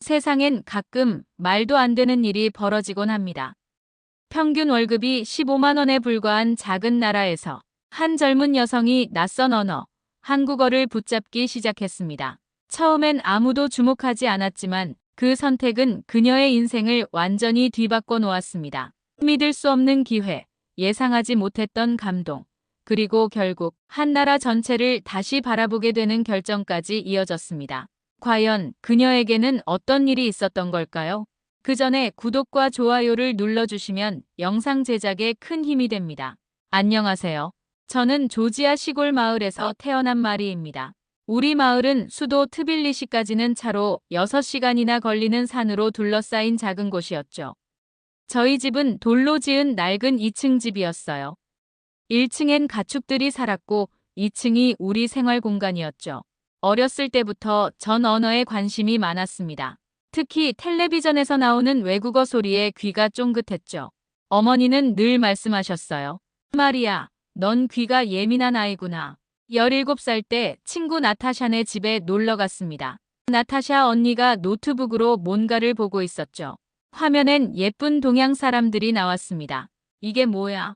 세상엔 가끔 말도 안 되는 일이 벌어지곤 합니다. 평균 월급이 15만 원에 불과한 작은 나라에서 한 젊은 여성이 낯선 언어, 한국어를 붙잡기 시작했습니다. 처음엔 아무도 주목하지 않았지만 그 선택은 그녀의 인생을 완전히 뒤바꿔 놓았습니다. 믿을 수 없는 기회, 예상하지 못했던 감동, 그리고 결국 한 나라 전체를 다시 바라보게 되는 결정까지 이어졌습니다. 과연 그녀에게는 어떤 일이 있었던 걸까요? 그 전에 구독과 좋아요를 눌러주시면 영상 제작에 큰 힘이 됩니다. 안녕하세요. 저는 조지아 시골 마을에서 태어난 마리입니다. 우리 마을은 수도 트빌리시까지는 차로 6시간이나 걸리는 산으로 둘러싸인 작은 곳이었죠. 저희 집은 돌로 지은 낡은 2층 집이었어요. 1층엔 가축들이 살았고 2층이 우리 생활 공간이었죠. 어렸을 때부터 전 언어에 관심이 많았습니다. 특히 텔레비전에서 나오는 외국어 소리에 귀가 쫑긋했죠. 어머니는 늘 말씀하셨어요. 마리아, 넌 귀가 예민한 아이구나. 17살 때 친구 나타샤네 집에 놀러 갔습니다. 나타샤 언니가 노트북으로 뭔가를 보고 있었죠. 화면엔 예쁜 동양 사람들이 나왔습니다. 이게 뭐야?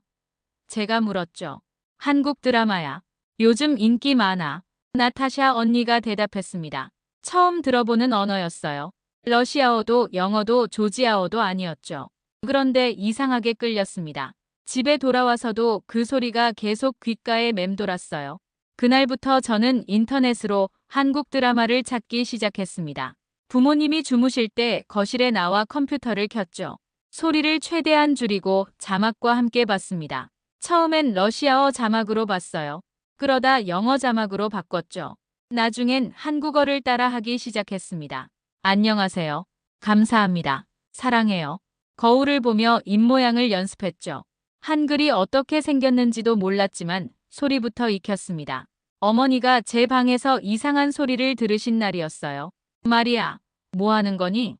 제가 물었죠. 한국 드라마야. 요즘 인기 많아. 나타샤 언니가 대답했습니다. 처음 들어보는 언어였어요. 러시아어도 영어도 조지아어도 아니었죠. 그런데 이상하게 끌렸습니다. 집에 돌아와서도 그 소리가 계속 귓가에 맴돌았어요. 그날부터 저는 인터넷으로 한국 드라마를 찾기 시작했습니다. 부모님이 주무실 때 거실에 나와 컴퓨터를 켰죠. 소리를 최대한 줄이고 자막과 함께 봤습니다. 처음엔 러시아어 자막으로 봤어요. 그러다 영어 자막으로 바꿨죠. 나중엔 한국어를 따라하기 시작했습니다. 안녕하세요. 감사합니다. 사랑해요. 거울을 보며 입모양을 연습했죠. 한글이 어떻게 생겼는지도 몰랐지만 소리부터 익혔습니다. 어머니가 제 방에서 이상한 소리를 들으신 날이었어요. 마리아, 뭐 하는 거니?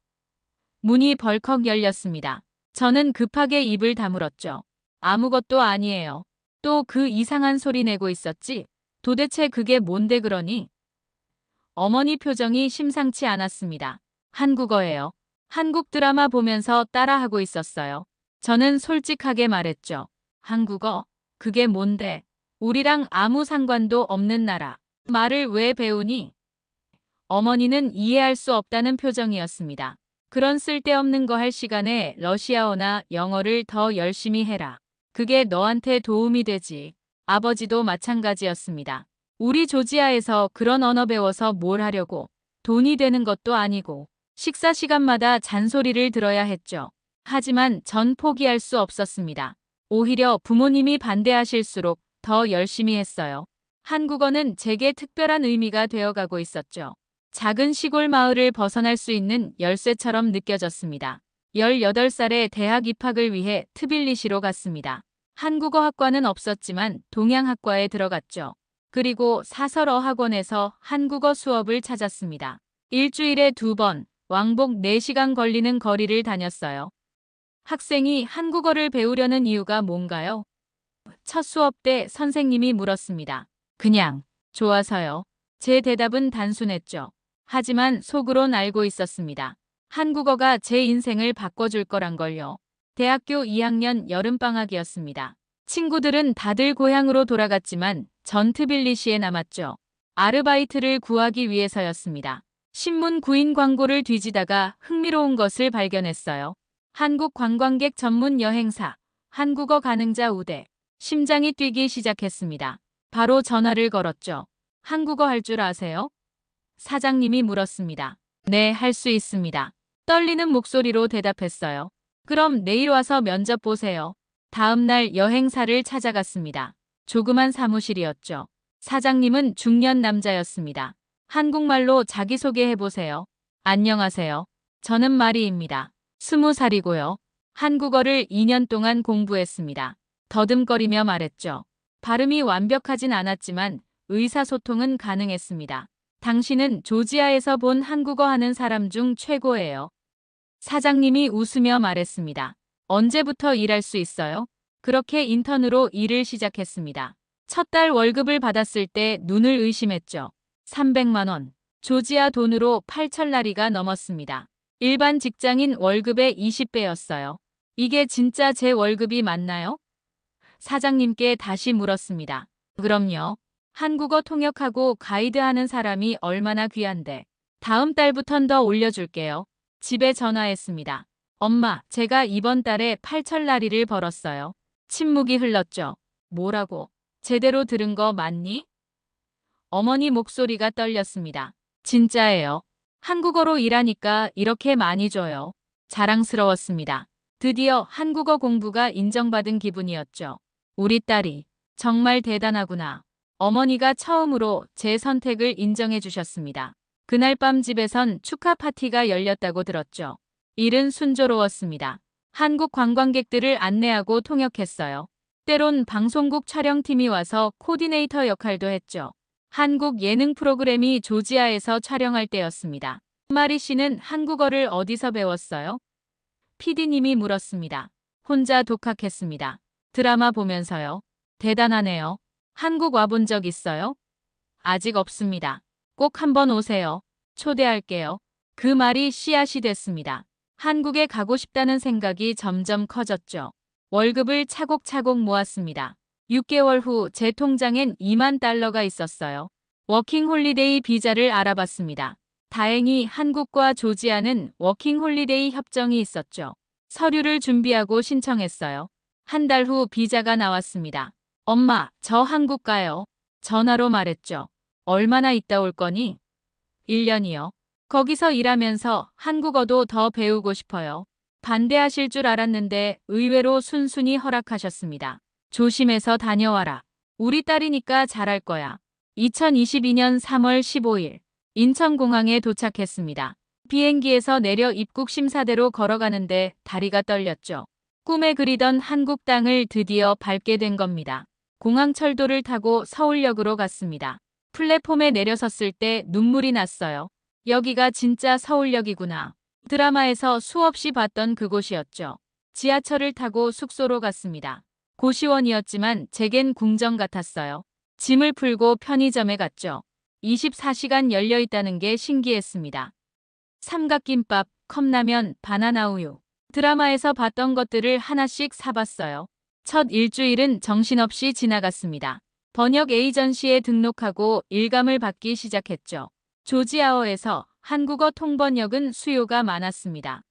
문이 벌컥 열렸습니다. 저는 급하게 입을 다물었죠. 아무것도 아니에요. 또 그 이상한 소리 내고 있었지? 도대체 그게 뭔데 그러니? 어머니 표정이 심상치 않았습니다. 한국어예요. 한국 드라마 보면서 따라하고 있었어요. 저는 솔직하게 말했죠. 한국어? 그게 뭔데? 우리랑 아무 상관도 없는 나라. 말을 왜 배우니? 어머니는 이해할 수 없다는 표정이었습니다. 그런 쓸데없는 거 할 시간에 러시아어나 영어를 더 열심히 해라. 그게 너한테 도움이 되지. 아버지도 마찬가지였습니다. 우리 조지아에서 그런 언어 배워서 뭘 하려고. 돈이 되는 것도 아니고. 식사 시간마다 잔소리를 들어야 했죠. 하지만 전 포기할 수 없었습니다. 오히려 부모님이 반대하실수록 더 열심히 했어요. 한국어는 제게 특별한 의미가 되어가고 있었죠. 작은 시골 마을을 벗어날 수 있는 열쇠처럼 느껴졌습니다. 18살에 대학 입학을 위해 트빌리시로 갔습니다. 한국어 학과는 없었지만 동양학과에 들어갔죠. 그리고 사설어 학원에서 한국어 수업을 찾았습니다. 일주일에 2번, 왕복 4시간 걸리는 거리를 다녔어요. 학생이 한국어를 배우려는 이유가 뭔가요? 첫 수업 때 선생님이 물었습니다. 그냥, 좋아서요. 제 대답은 단순했죠. 하지만 속으론 알고 있었습니다. 한국어가 제 인생을 바꿔줄 거란 걸요. 대학교 2학년 여름방학이었습니다. 친구들은 다들 고향으로 돌아갔지만 전 트빌리시에 남았죠. 아르바이트를 구하기 위해서였습니다. 신문 구인 광고를 뒤지다가 흥미로운 것을 발견했어요. 한국 관광객 전문 여행사, 한국어 가능자 우대. 심장이 뛰기 시작했습니다. 바로 전화를 걸었죠. 한국어 할 줄 아세요? 사장님이 물었습니다. 네, 할 수 있습니다. 떨리는 목소리로 대답했어요. 그럼 내일 와서 면접 보세요. 다음 날 여행사를 찾아갔습니다. 조그만 사무실이었죠. 사장님은 중년 남자였습니다. 한국말로 자기소개해보세요. 안녕하세요. 저는 마리입니다. 20살이고요. 한국어를 2년 동안 공부했습니다. 더듬거리며 말했죠. 발음이 완벽하진 않았지만 의사소통은 가능했습니다. 당신은 조지아에서 본 한국어 하는 사람 중 최고예요. 사장님이 웃으며 말했습니다. 언제부터 일할 수 있어요? 그렇게 인턴으로 일을 시작했습니다. 첫 달 월급을 받았을 때 눈을 의심했죠. 300만 원. 조지아 돈으로 8천라리가 넘었습니다. 일반 직장인 월급의 20배였어요. 이게 진짜 제 월급이 맞나요? 사장님께 다시 물었습니다. 그럼요. 한국어 통역하고 가이드하는 사람이 얼마나 귀한데. 다음 달부턴 더 올려줄게요. 집에 전화했습니다. 엄마, 제가 이번 달에 8천라리를 벌었어요. 침묵이 흘렀죠. 뭐라고? 제대로 들은 거 맞니? 어머니 목소리가 떨렸습니다. 진짜예요. 한국어로 일하니까 이렇게 많이 줘요. 자랑스러웠습니다. 드디어 한국어 공부가 인정받은 기분이었죠. 우리 딸이 정말 대단하구나. 어머니가 처음으로 제 선택을 인정해 주셨습니다. 그날 밤 집에선 축하 파티가 열렸다고 들었죠. 일은 순조로웠습니다. 한국 관광객들을 안내하고 통역했어요. 때론 방송국 촬영팀이 와서 코디네이터 역할도 했죠. 한국 예능 프로그램이 조지아에서 촬영할 때였습니다. 마리 씨는 한국어를 어디서 배웠어요? PD님이 물었습니다. 혼자 독학했습니다. 드라마 보면서요. 대단하네요. 한국 와본 적 있어요? 아직 없습니다. 꼭 한번 오세요. 초대할게요. 그 말이 씨앗이 됐습니다. 한국에 가고 싶다는 생각이 점점 커졌죠. 월급을 차곡차곡 모았습니다. 6개월 후 제 통장엔 2만 달러가 있었어요. 워킹 홀리데이 비자를 알아봤습니다. 다행히 한국과 조지아는 워킹 홀리데이 협정이 있었죠. 서류를 준비하고 신청했어요. 한 달 후 비자가 나왔습니다. 엄마, 저 한국 가요. 전화로 말했죠. 얼마나 있다 올 거니? 1년이요. 거기서 일하면서 한국어도 더 배우고 싶어요. 반대하실 줄 알았는데 의외로 순순히 허락하셨습니다. 조심해서 다녀와라. 우리 딸이니까 잘할 거야. 2022년 3월 15일 인천공항에 도착했습니다. 비행기에서 내려 입국 심사대로 걸어가는데 다리가 떨렸죠. 꿈에 그리던 한국 땅을 드디어 밟게 된 겁니다. 공항 철도를 타고 서울역으로 갔습니다. 플랫폼에 내려섰을 때 눈물이 났어요. 여기가 진짜 서울역이구나. 드라마에서 수없이 봤던 그곳이었죠. 지하철을 타고 숙소로 갔습니다. 고시원이었지만 제겐 궁정 같았어요. 짐을 풀고 편의점에 갔죠. 24시간 열려 있다는 게 신기했습니다. 삼각김밥, 컵라면, 바나나 우유. 드라마에서 봤던 것들을 하나씩 사봤어요. 첫 일주일은 정신없이 지나갔습니다. 번역 에이전시에 등록하고 일감을 받기 시작했죠. 조지아어에서 한국어 통번역은 수요가 많았습니다.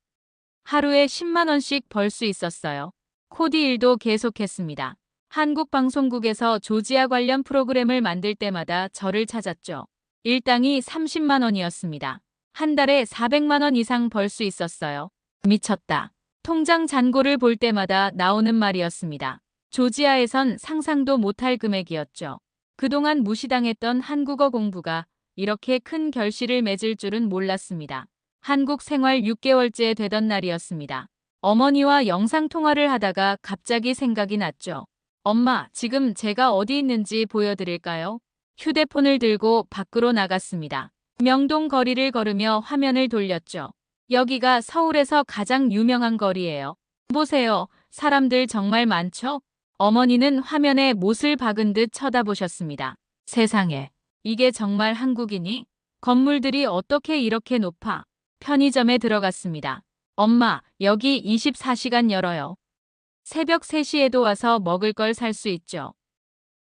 하루에 10만 원씩 벌 수 있었어요. 코디 일도 계속했습니다. 한국 방송국에서 조지아 관련 프로그램을 만들 때마다 저를 찾았죠. 일당이 30만 원이었습니다. 한 달에 400만 원 이상 벌 수 있었어요. 미쳤다. 통장 잔고를 볼 때마다 나오는 말이었습니다. 조지아에선 상상도 못할 금액이었죠. 그동안 무시당했던 한국어 공부가 이렇게 큰 결실을 맺을 줄은 몰랐습니다. 한국 생활 6개월째 되던 날이었습니다. 어머니와 영상통화를 하다가 갑자기 생각이 났죠. 엄마, 지금 제가 어디 있는지 보여드릴까요? 휴대폰을 들고 밖으로 나갔습니다. 명동 거리를 걸으며 화면을 돌렸죠. 여기가 서울에서 가장 유명한 거리예요. 보세요. 사람들 정말 많죠? 어머니는 화면에 못을 박은 듯 쳐다보셨습니다. 세상에, 이게 정말 한국이니? 건물들이 어떻게 이렇게 높아? 편의점에 들어갔습니다. 엄마, 여기 24시간 열어요. 새벽 3시에도 와서 먹을 걸 살 수 있죠.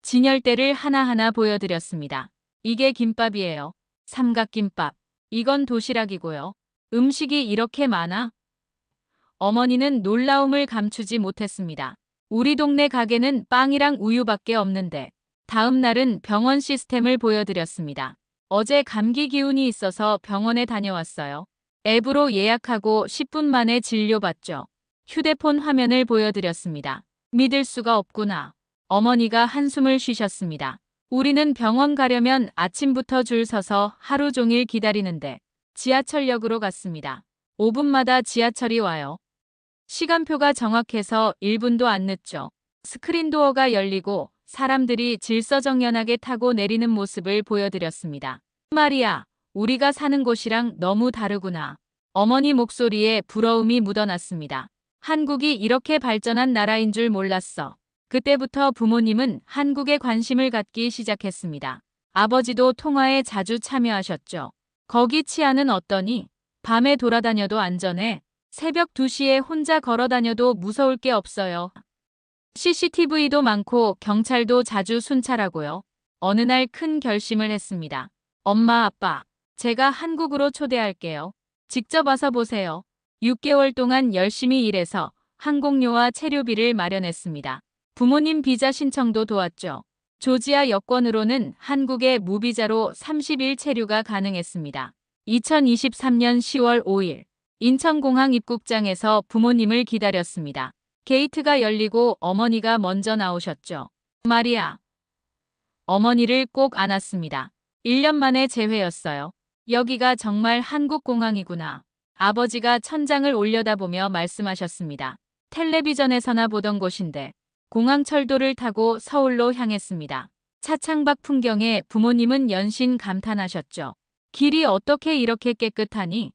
진열대를 하나하나 보여드렸습니다. 이게 김밥이에요. 삼각김밥. 이건 도시락이고요. 음식이 이렇게 많아? 어머니는 놀라움을 감추지 못했습니다. 우리 동네 가게는 빵이랑 우유밖에 없는데. 다음 날은 병원 시스템을 보여드렸습니다. 어제 감기 기운이 있어서 병원에 다녀왔어요. 앱으로 예약하고 10분 만에 진료받죠. 휴대폰 화면을 보여드렸습니다. 믿을 수가 없구나. 어머니가 한숨을 쉬셨습니다. 우리는 병원 가려면 아침부터 줄 서서 하루 종일 기다리는데 지하철역으로 갔습니다. 5분마다 지하철이 와요. 시간표가 정확해서 1분도 안 늦죠. 스크린도어가 열리고 사람들이 질서정연하게 타고 내리는 모습을 보여드렸습니다. 마리아, 우리가 사는 곳이랑 너무 다르구나. 어머니 목소리에 부러움이 묻어났습니다. 한국이 이렇게 발전한 나라인 줄 몰랐어. 그때부터 부모님은 한국에 관심을 갖기 시작했습니다. 아버지도 통화에 자주 참여하셨죠. 거기 치안은 어떠니? 밤에 돌아다녀도 안전해. 새벽 2시에 혼자 걸어다녀도 무서울 게 없어요. CCTV도 많고 경찰도 자주 순찰하고요. 어느 날 큰 결심을 했습니다. 엄마, 아빠, 제가 한국으로 초대할게요. 직접 와서 보세요. 6개월 동안 열심히 일해서 항공료와 체류비를 마련했습니다. 부모님 비자 신청도 도왔죠. 조지아 여권으로는 한국에 무비자로 30일 체류가 가능했습니다. 2023년 10월 5일 인천공항 입국장에서 부모님을 기다렸습니다. 게이트가 열리고 어머니가 먼저 나오셨죠. 마리아. 어머니를 꼭 안았습니다. 1년 만에 재회였어요. 여기가 정말 한국 공항이구나. 아버지가 천장을 올려다보며 말씀하셨습니다. 텔레비전에서나 보던 곳인데 공항 철도를 타고 서울로 향했습니다. 차창밖 풍경에 부모님은 연신 감탄하셨죠. 길이 어떻게 이렇게 깨끗하니?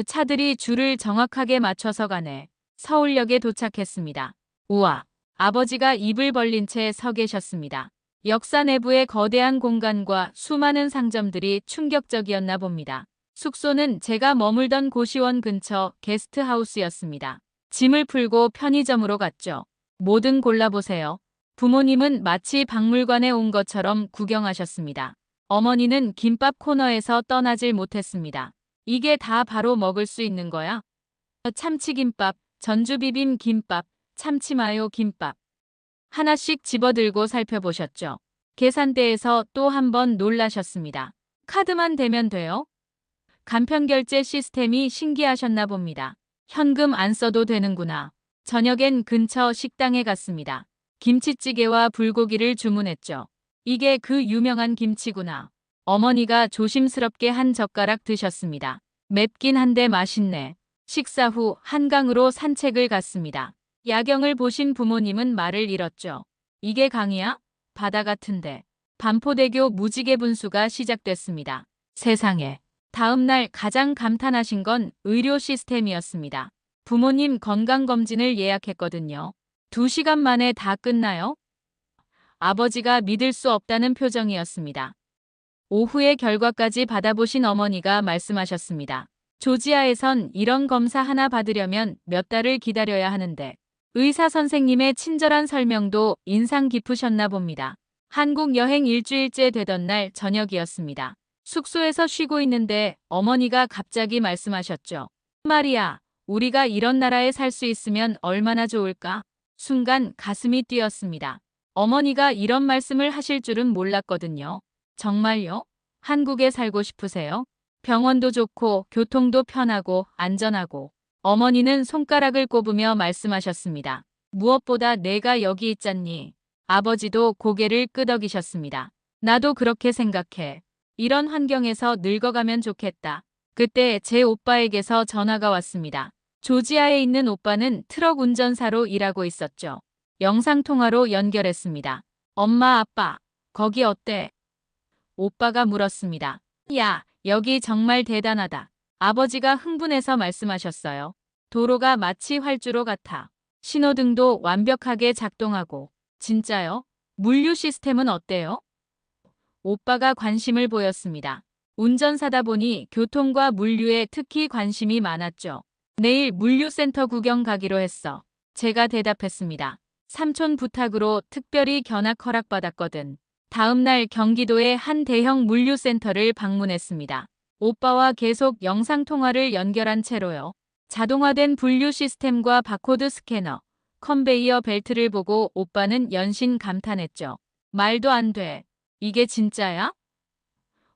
차들이 줄을 정확하게 맞춰서 가네. 서울역에 도착했습니다. 우와! 아버지가 입을 벌린 채 서 계셨습니다. 역사 내부의 거대한 공간과 수많은 상점들이 충격적이었나 봅니다. 숙소는 제가 머물던 고시원 근처 게스트하우스였습니다. 짐을 풀고 편의점으로 갔죠. 뭐든 골라보세요. 부모님은 마치 박물관에 온 것처럼 구경하셨습니다. 어머니는 김밥 코너에서 떠나질 못했습니다. 이게 다 바로 먹을 수 있는 거야? 참치김밥, 전주비빔 김밥, 참치마요 김밥. 하나씩 집어들고 살펴보셨죠. 계산대에서 또 한 번 놀라셨습니다. 카드만 대면 돼요? 간편결제 시스템이 신기하셨나 봅니다. 현금 안 써도 되는구나. 저녁엔 근처 식당에 갔습니다. 김치찌개와 불고기를 주문했죠. 이게 그 유명한 김치구나. 어머니가 조심스럽게 한 젓가락 드셨습니다. 맵긴 한데 맛있네. 식사 후 한강으로 산책을 갔습니다. 야경을 보신 부모님은 말을 잃었죠. 이게 강이야? 바다 같은데. 반포대교 무지개 분수가 시작됐습니다. 세상에. 다음 날 가장 감탄하신 건 의료 시스템이었습니다. 부모님 건강검진을 예약했거든요. 2시간 만에 다 끝나요? 아버지가 믿을 수 없다는 표정이었습니다. 오후에 결과까지 받아보신 어머니가 말씀하셨습니다. 조지아에선 이런 검사 하나 받으려면 몇 달을 기다려야 하는데 의사 선생님의 친절한 설명도 인상 깊으셨나 봅니다. 한국 여행 일주일째 되던 날 저녁이었습니다. 숙소에서 쉬고 있는데 어머니가 갑자기 말씀하셨죠. 마리아, 우리가 이런 나라에 살 수 있으면 얼마나 좋을까? 순간 가슴이 뛰었습니다. 어머니가 이런 말씀을 하실 줄은 몰랐거든요. 정말요? 한국에 살고 싶으세요? 병원도 좋고 교통도 편하고 안전하고. 어머니는 손가락을 꼽으며 말씀하셨습니다. 무엇보다 내가 여기 있잖니. 아버지도 고개를 끄덕이셨습니다. 나도 그렇게 생각해. 이런 환경에서 늙어가면 좋겠다. 그때 제 오빠에게서 전화가 왔습니다. 조지아에 있는 오빠는 트럭 운전사로 일하고 있었죠. 영상통화로 연결했습니다. 엄마, 아빠, 거기 어때? 오빠가 물었습니다. 야, 여기 정말 대단하다. 아버지가 흥분해서 말씀하셨어요. 도로가 마치 활주로 같아. 신호등도 완벽하게 작동하고. 진짜요? 물류 시스템은 어때요? 오빠가 관심을 보였습니다. 운전사다 보니 교통과 물류에 특히 관심이 많았죠. 내일 물류센터 구경 가기로 했어. 제가 대답했습니다. 삼촌 부탁으로 특별히 견학 허락받았거든. 다음 날 경기도의 한 대형 물류센터를 방문했습니다. 오빠와 계속 영상통화를 연결한 채로요. 자동화된 분류 시스템과 바코드 스캐너, 컨베이어 벨트를 보고 오빠는 연신 감탄했죠. 말도 안 돼. 이게 진짜야?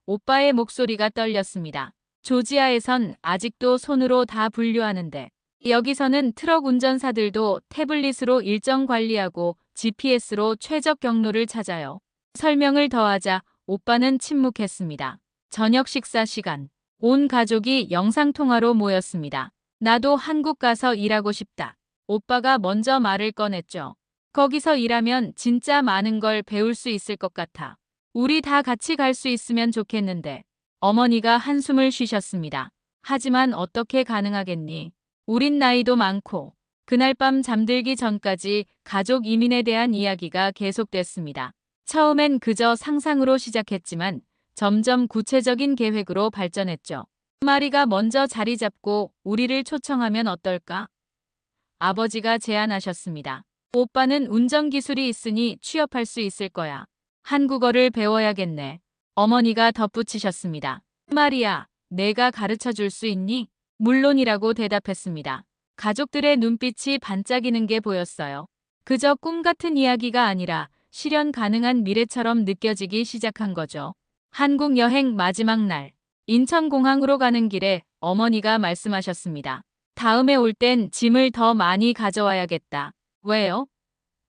오빠의 목소리가 떨렸습니다. 조지아에선 아직도 손으로 다 분류하는데 여기서는 트럭 운전사들도 태블릿으로 일정 관리하고 GPS로 최적 경로를 찾아요. 설명을 더하자 오빠는 침묵했습니다. 저녁 식사 시간. 온 가족이 영상통화로 모였습니다. 나도 한국 가서 일하고 싶다. 오빠가 먼저 말을 꺼냈죠. 거기서 일하면 진짜 많은 걸 배울 수 있을 것 같아. 우리 다 같이 갈 수 있으면 좋겠는데. 어머니가 한숨을 쉬셨습니다. 하지만 어떻게 가능하겠니? 우린 나이도 많고. 그날 밤 잠들기 전까지 가족 이민에 대한 이야기가 계속됐습니다. 처음엔 그저 상상으로 시작했지만 점점 구체적인 계획으로 발전했죠. 마리가 먼저 자리 잡고 우리를 초청하면 어떨까? 아버지가 제안하셨습니다. 오빠는 운전기술이 있으니 취업할 수 있을 거야. 한국어를 배워야겠네. 어머니가 덧붙이셨습니다. 마리야, 내가 가르쳐 줄 수 있니? 물론이라고 대답했습니다. 가족들의 눈빛이 반짝이는 게 보였어요. 그저 꿈 같은 이야기가 아니라 실현 가능한 미래처럼 느껴지기 시작한 거죠. 한국 여행 마지막 날, 인천공항으로 가는 길에 어머니가 말씀하셨습니다. 다음에 올 땐 짐을 더 많이 가져와야겠다. 왜요?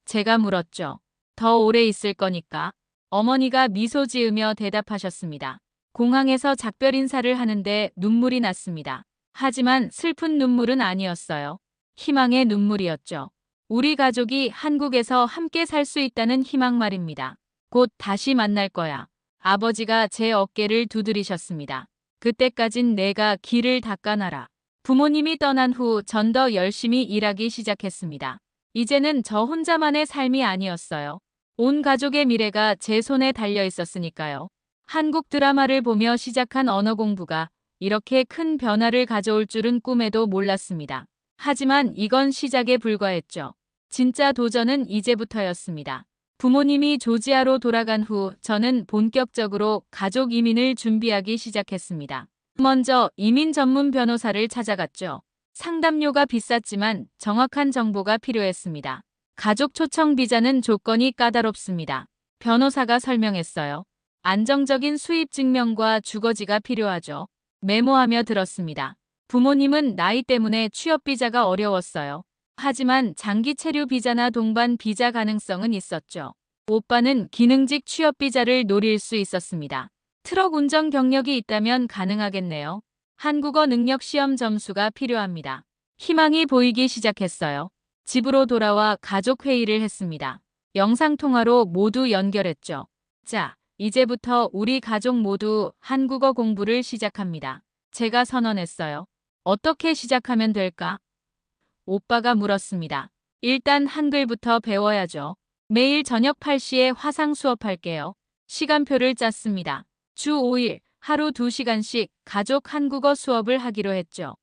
제가 물었죠. 더 오래 있을 거니까. 어머니가 미소 지으며 대답하셨습니다. 공항에서 작별 인사를 하는데 눈물이 났습니다. 하지만 슬픈 눈물은 아니었어요. 희망의 눈물이었죠. 우리 가족이 한국에서 함께 살 수 있다는 희망 말입니다. 곧 다시 만날 거야. 아버지가 제 어깨를 두드리셨습니다. 그때까진 내가 길을 닦아놔라. 부모님이 떠난 후 전 더 열심히 일하기 시작했습니다. 이제는 저 혼자만의 삶이 아니었어요. 온 가족의 미래가 제 손에 달려 있었으니까요. 한국 드라마를 보며 시작한 언어 공부가 이렇게 큰 변화를 가져올 줄은 꿈에도 몰랐습니다. 하지만 이건 시작에 불과했죠. 진짜 도전은 이제부터였습니다. 부모님이 조지아로 돌아간 후 저는 본격적으로 가족 이민을 준비하기 시작했습니다. 먼저 이민 전문 변호사를 찾아갔죠. 상담료가 비쌌지만 정확한 정보가 필요했습니다. 가족 초청 비자는 조건이 까다롭습니다. 변호사가 설명했어요. 안정적인 수입 증명과 주거지가 필요하죠. 메모하며 들었습니다. 부모님은 나이 때문에 취업 비자가 어려웠어요. 하지만 장기 체류 비자나 동반 비자 가능성은 있었죠. 오빠는 기능직 취업 비자를 노릴 수 있었습니다. 트럭 운전 경력이 있다면 가능하겠네요. 한국어 능력 시험 점수가 필요합니다. 희망이 보이기 시작했어요. 집으로 돌아와 가족 회의를 했습니다. 영상통화로 모두 연결했죠. 자, 이제부터 우리 가족 모두 한국어 공부를 시작합니다. 제가 선언했어요. 어떻게 시작하면 될까? 오빠가 물었습니다. 일단 한글부터 배워야죠. 매일 저녁 8시에 화상 수업할게요. 시간표를 짰습니다. 주 5일, 하루 2시간씩 가족 한국어 수업을 하기로 했죠.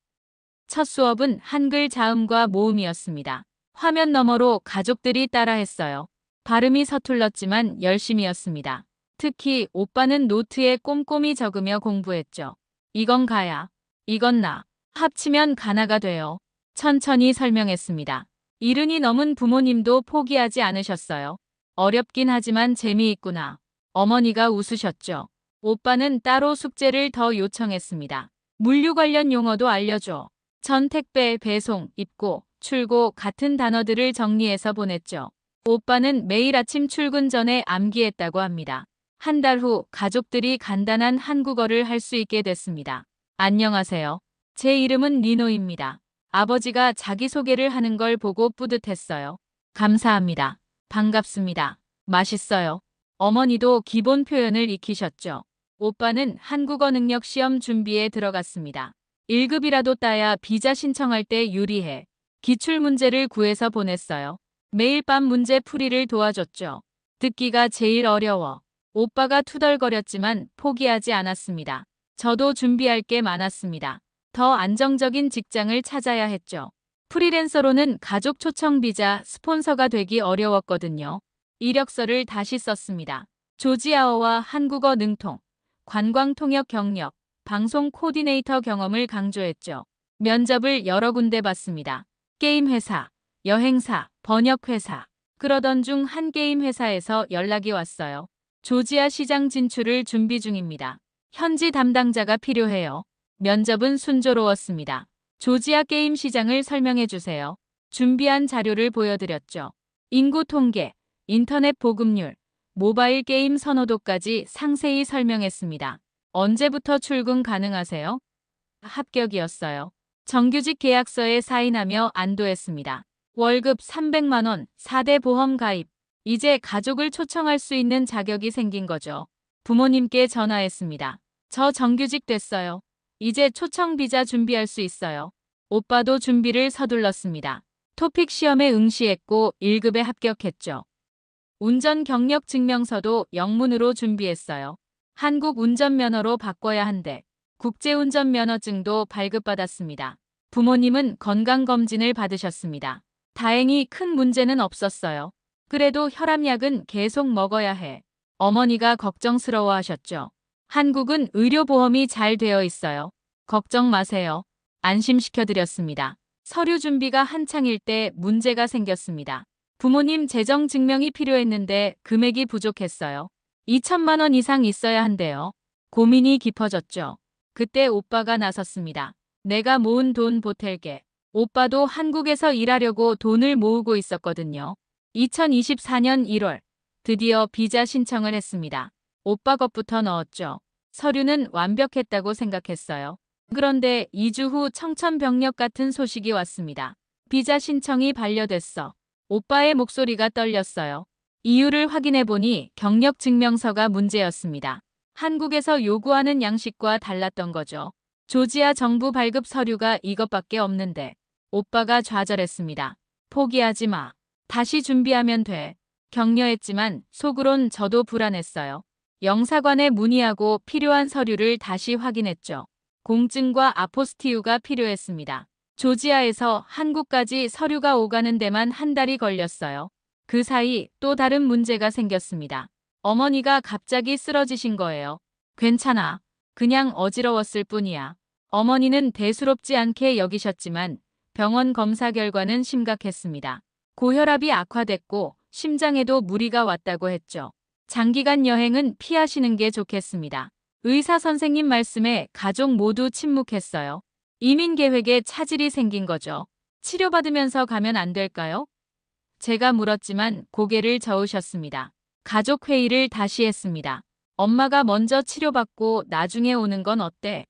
첫 수업은 한글 자음과 모음이었습니다. 화면 너머로 가족들이 따라했어요. 발음이 서툴렀지만 열심이었습니다. 특히 오빠는 노트에 꼼꼼히 적으며 공부했죠. 이건 가야, 이건 나, 합치면 가나가 돼요. 천천히 설명했습니다. 70이 넘은 부모님도 포기하지 않으셨어요. 어렵긴 하지만 재미있구나. 어머니가 웃으셨죠. 오빠는 따로 숙제를 더 요청했습니다. 물류 관련 용어도 알려줘. 전 택배, 배송, 입고, 출고 같은 단어들을 정리해서 보냈죠. 오빠는 매일 아침 출근 전에 암기했다고 합니다. 한 달 후 가족들이 간단한 한국어를 할 수 있게 됐습니다. 안녕하세요. 제 이름은 리노입니다. 아버지가 자기소개를 하는 걸 보고 뿌듯했어요. 감사합니다. 반갑습니다. 맛있어요. 어머니도 기본 표현을 익히셨죠. 오빠는 한국어 능력 시험 준비에 들어갔습니다. 1급이라도 따야 비자 신청할 때 유리해. 기출문제를 구해서 보냈어요. 매일 밤 문제 풀이를 도와줬죠. 듣기가 제일 어려워. 오빠가 투덜거렸지만 포기하지 않았습니다. 저도 준비할 게 많았습니다. 더 안정적인 직장을 찾아야 했죠. 프리랜서로는 가족 초청 비자, 스폰서가 되기 어려웠거든요. 이력서를 다시 썼습니다. 조지아어와 한국어 능통, 관광 통역 경력, 방송 코디네이터 경험을 강조했죠. 면접을 여러 군데 봤습니다. 게임 회사, 여행사, 번역 회사. 그러던 중 한 게임 회사에서 연락이 왔어요. 조지아 시장 진출을 준비 중입니다. 현지 담당자가 필요해요. 면접은 순조로웠습니다. 조지아 게임 시장을 설명해 주세요. 준비한 자료를 보여드렸죠. 인구 통계, 인터넷 보급률, 모바일 게임 선호도까지 상세히 설명했습니다. 언제부터 출근 가능하세요? 합격이었어요. 정규직 계약서에 사인하며 안도했습니다. 월급 300만 원, 4대 보험 가입. 이제 가족을 초청할 수 있는 자격이 생긴 거죠. 부모님께 전화했습니다. 저 정규직 됐어요. 이제 초청 비자 준비할 수 있어요. 오빠도 준비를 서둘렀습니다. 토픽 시험에 응시했고 1급에 합격했죠. 운전 경력 증명서도 영문으로 준비했어요. 한국 운전면허로 바꿔야 한대. 국제운전면허증도 발급받았습니다. 부모님은 건강검진을 받으셨습니다. 다행히 큰 문제는 없었어요. 그래도 혈압약은 계속 먹어야 해. 어머니가 걱정스러워하셨죠. 한국은 의료보험이 잘 되어 있어요. 걱정 마세요. 안심시켜드렸습니다. 서류 준비가 한창일 때 문제가 생겼습니다. 부모님 재정 증명이 필요했는데 금액이 부족했어요. 2천만 원 이상 있어야 한대요. 고민이 깊어졌죠. 그때 오빠가 나섰습니다. 내가 모은 돈 보탤게. 오빠도 한국에서 일하려고 돈을 모으고 있었거든요. 2024년 1월 드디어 비자 신청을 했습니다. 오빠 것부터 넣었죠. 서류는 완벽했다고 생각했어요. 그런데 2주 후 청천벽력 같은 소식이 왔습니다. 비자 신청이 반려됐어. 오빠의 목소리가 떨렸어요. 이유를 확인해보니 경력증명서가 문제였습니다. 한국에서 요구하는 양식과 달랐던 거죠. 조지아 정부 발급 서류가 이것밖에 없는데. 오빠가 좌절했습니다. 포기하지 마. 다시 준비하면 돼. 격려했지만 속으론 저도 불안했어요. 영사관에 문의하고 필요한 서류를 다시 확인했죠. 공증과 아포스티유가 필요했습니다. 조지아에서 한국까지 서류가 오가는 데만 한 달이 걸렸어요. 그 사이 또 다른 문제가 생겼습니다. 어머니가 갑자기 쓰러지신 거예요. 괜찮아. 그냥 어지러웠을 뿐이야. 어머니는 대수롭지 않게 여기셨지만 병원 검사 결과는 심각했습니다. 고혈압이 악화됐고 심장에도 무리가 왔다고 했죠. 장기간 여행은 피하시는 게 좋겠습니다. 의사 선생님 말씀에 가족 모두 침묵했어요. 이민 계획에 차질이 생긴 거죠. 치료받으면서 가면 안 될까요? 제가 물었지만 고개를 저으셨습니다. 가족 회의를 다시 했습니다. 엄마가 먼저 치료받고 나중에 오는 건 어때?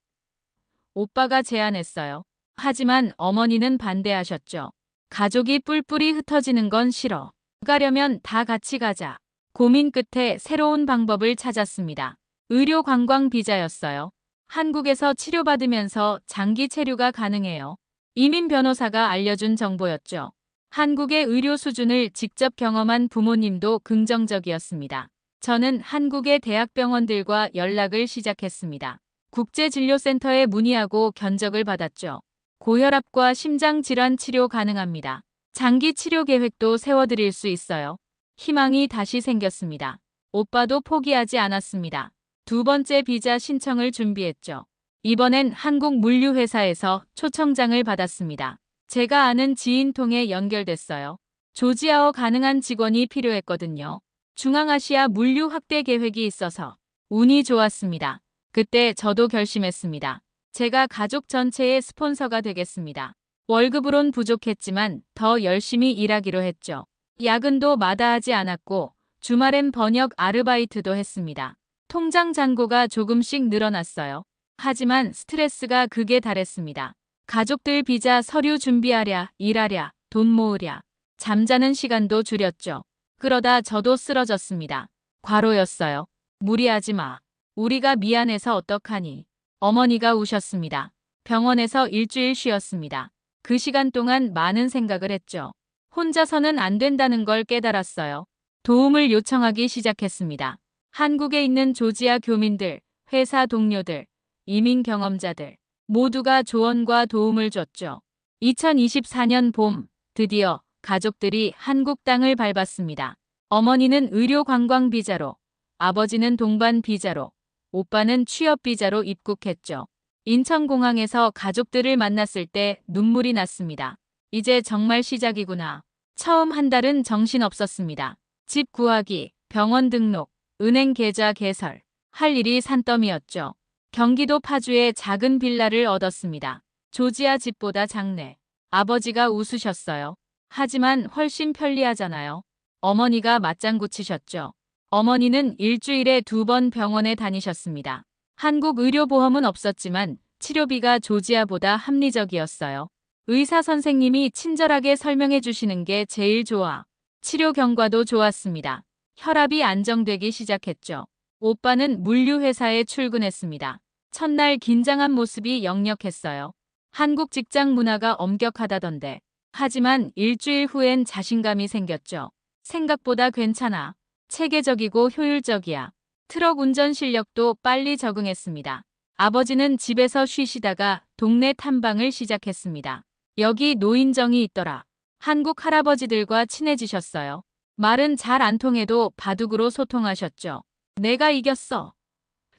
오빠가 제안했어요. 하지만 어머니는 반대하셨죠. 가족이 뿔뿔이 흩어지는 건 싫어. 가려면 다 같이 가자. 고민 끝에 새로운 방법을 찾았습니다. 의료 관광 비자였어요. 한국에서 치료받으면서 장기 체류가 가능해요. 이민 변호사가 알려준 정보였죠. 한국의 의료 수준을 직접 경험한 부모님도 긍정적이었습니다. 저는 한국의 대학병원들과 연락을 시작했습니다. 국제진료센터에 문의하고 견적을 받았죠. 고혈압과 심장질환 치료 가능합니다. 장기 치료 계획도 세워드릴 수 있어요. 희망이 다시 생겼습니다. 오빠도 포기하지 않았습니다. 두 번째 비자 신청을 준비했죠. 이번엔 한국 물류회사에서 초청장을 받았습니다. 제가 아는 지인 통해 연결됐어요. 조지아어 가능한 직원이 필요했거든요. 중앙아시아 물류 확대 계획이 있어서 운이 좋았습니다. 그때 저도 결심했습니다. 제가 가족 전체의 스폰서가 되겠습니다. 월급으론 부족했지만 더 열심히 일하기로 했죠. 야근도 마다하지 않았고 주말엔 번역 아르바이트도 했습니다. 통장 잔고가 조금씩 늘어났어요. 하지만 스트레스가 극에 달했습니다. 가족들 비자 서류 준비하랴, 일하랴, 돈 모으랴. 잠자는 시간도 줄였죠. 그러다 저도 쓰러졌습니다. 과로였어요. 무리하지 마. 우리가 미안해서 어떡하니. 어머니가 우셨습니다. 병원에서 일주일 쉬었습니다. 그 시간 동안 많은 생각을 했죠. 혼자서는 안 된다는 걸 깨달았어요. 도움을 요청하기 시작했습니다. 한국에 있는 조지아 교민들, 회사 동료들, 이민 경험자들 모두가 조언과 도움을 줬죠. 2024년 봄 드디어 가족들이 한국 땅을 밟았습니다. 어머니는 의료 관광 비자로, 아버지는 동반 비자로, 오빠는 취업 비자로 입국했죠. 인천공항에서 가족들을 만났을 때 눈물이 났습니다. 이제 정말 시작이구나. 처음 한 달은 정신없었습니다. 집 구하기, 병원 등록, 은행 계좌 개설, 할 일이 산더미였죠. 경기도 파주에 작은 빌라를 얻었습니다. 조지아 집보다 작네. 아버지가 웃으셨어요. 하지만 훨씬 편리하잖아요. 어머니가 맞장구 치셨죠. 어머니는 일주일에 2번 병원에 다니셨습니다. 한국 의료보험은 없었지만 치료비가 조지아보다 합리적이었어요. 의사 선생님이 친절하게 설명해 주시는 게 제일 좋아. 치료 경과도 좋았습니다. 혈압이 안정되기 시작했죠. 오빠는 물류회사에 출근했습니다. 첫날 긴장한 모습이 역력했어요. 한국 직장 문화가 엄격하다던데. 하지만 일주일 후엔 자신감이 생겼죠. 생각보다 괜찮아. 체계적이고 효율적이야. 트럭 운전 실력도 빨리 적응했습니다. 아버지는 집에서 쉬시다가 동네 탐방을 시작했습니다. 여기 노인정이 있더라. 한국 할아버지들과 친해지셨어요. 말은 잘 안 통해도 바둑으로 소통하셨죠. 내가 이겼어.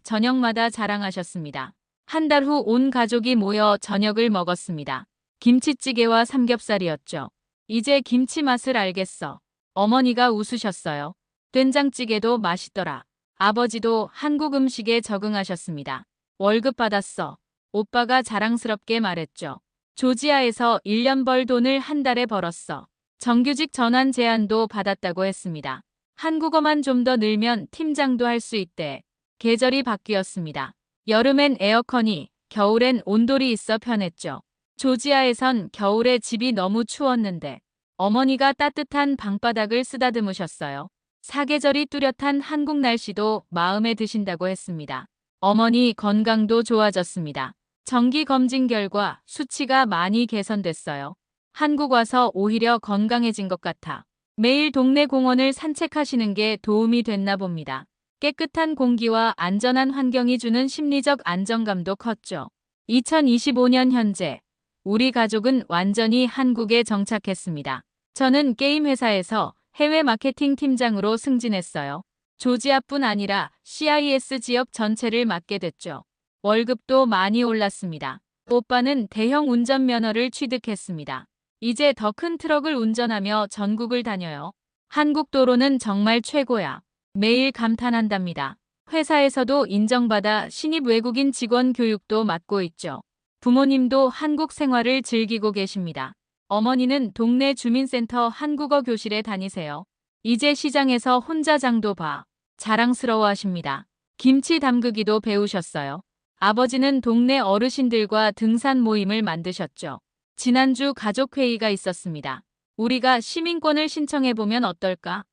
저녁마다 자랑하셨습니다. 한 달 후 온 가족이 모여 저녁을 먹었습니다. 김치찌개와 삼겹살이었죠. 이제 김치 맛을 알겠어. 어머니가 웃으셨어요. 된장찌개도 맛있더라. 아버지도 한국 음식에 적응하셨습니다. 월급 받았어. 오빠가 자랑스럽게 말했죠. 조지아에서 1년 벌 돈을 한 달에 벌었어. 정규직 전환 제안도 받았다고 했습니다. 한국어만 좀 더 늘면 팀장도 할 수 있대. 계절이 바뀌었습니다. 여름엔 에어컨이, 겨울엔 온돌이 있어 편했죠. 조지아에선 겨울에 집이 너무 추웠는데 어머니가 따뜻한 방바닥을 쓰다듬으셨어요. 사계절이 뚜렷한 한국 날씨도 마음에 드신다고 했습니다. 어머니 건강도 좋아졌습니다. 정기 검진 결과 수치가 많이 개선됐어요. 한국 와서 오히려 건강해진 것 같아. 매일 동네 공원을 산책하시는 게 도움이 됐나 봅니다. 깨끗한 공기와 안전한 환경이 주는 심리적 안정감도 컸죠. 2025년 현재 우리 가족은 완전히 한국에 정착했습니다. 저는 게임 회사에서 해외 마케팅 팀장으로 승진했어요. 조지아뿐 아니라 CIS 지역 전체를 맡게 됐죠. 월급도 많이 올랐습니다. 오빠는 대형 운전면허를 취득했습니다. 이제 더 큰 트럭을 운전하며 전국을 다녀요. 한국 도로는 정말 최고야. 매일 감탄한답니다. 회사에서도 인정받아 신입 외국인 직원 교육도 맡고 있죠. 부모님도 한국 생활을 즐기고 계십니다. 어머니는 동네 주민센터 한국어 교실에 다니세요. 이제 시장에서 혼자 장도 봐. 자랑스러워 하십니다. 김치 담그기도 배우셨어요. 아버지는 동네 어르신들과 등산 모임을 만드셨죠. 지난주 가족회의가 있었습니다. 우리가 시민권을 신청해보면 어떨까?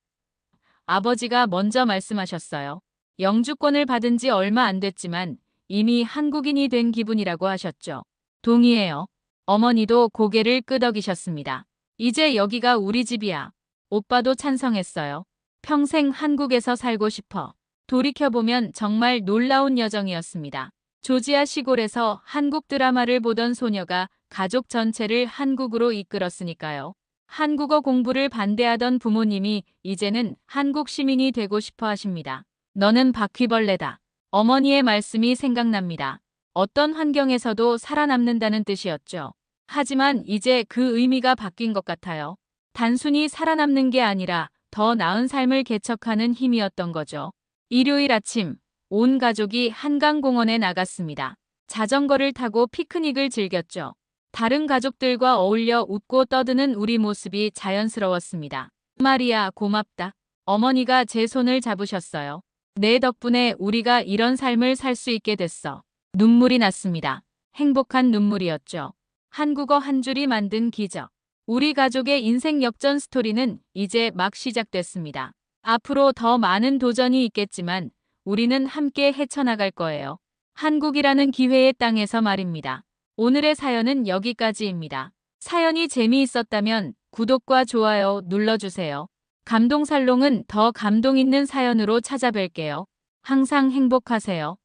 아버지가 먼저 말씀하셨어요. 영주권을 받은 지 얼마 안 됐지만 이미 한국인이 된 기분이라고 하셨죠. 동의해요. 어머니도 고개를 끄덕이셨습니다. 이제 여기가 우리 집이야. 오빠도 찬성했어요. 평생 한국에서 살고 싶어. 돌이켜보면 정말 놀라운 여정이었습니다. 조지아 시골에서 한국 드라마를 보던 소녀가 가족 전체를 한국으로 이끌었으니까요. 한국어 공부를 반대하던 부모님이 이제는 한국 시민이 되고 싶어 하십니다. 너는 바퀴벌레다. 어머니의 말씀이 생각납니다. 어떤 환경에서도 살아남는다는 뜻이었죠. 하지만 이제 그 의미가 바뀐 것 같아요. 단순히 살아남는 게 아니라 더 나은 삶을 개척하는 힘이었던 거죠. 일요일 아침, 온 가족이 한강공원에 나갔습니다. 자전거를 타고 피크닉을 즐겼죠. 다른 가족들과 어울려 웃고 떠드는 우리 모습이 자연스러웠습니다. 마리아, 고맙다. 어머니가 제 손을 잡으셨어요. 내 덕분에 우리가 이런 삶을 살 수 있게 됐어. 눈물이 났습니다. 행복한 눈물이었죠. 한국어 한 줄이 만든 기적. 우리 가족의 인생 역전 스토리는 이제 막 시작됐습니다. 앞으로 더 많은 도전이 있겠지만 우리는 함께 헤쳐나갈 거예요. 한국이라는 기회의 땅에서 말입니다. 오늘의 사연은 여기까지입니다. 사연이 재미있었다면 구독과 좋아요 눌러주세요. 감동살롱은 더 감동 있는 사연으로 찾아뵐게요. 항상 행복하세요.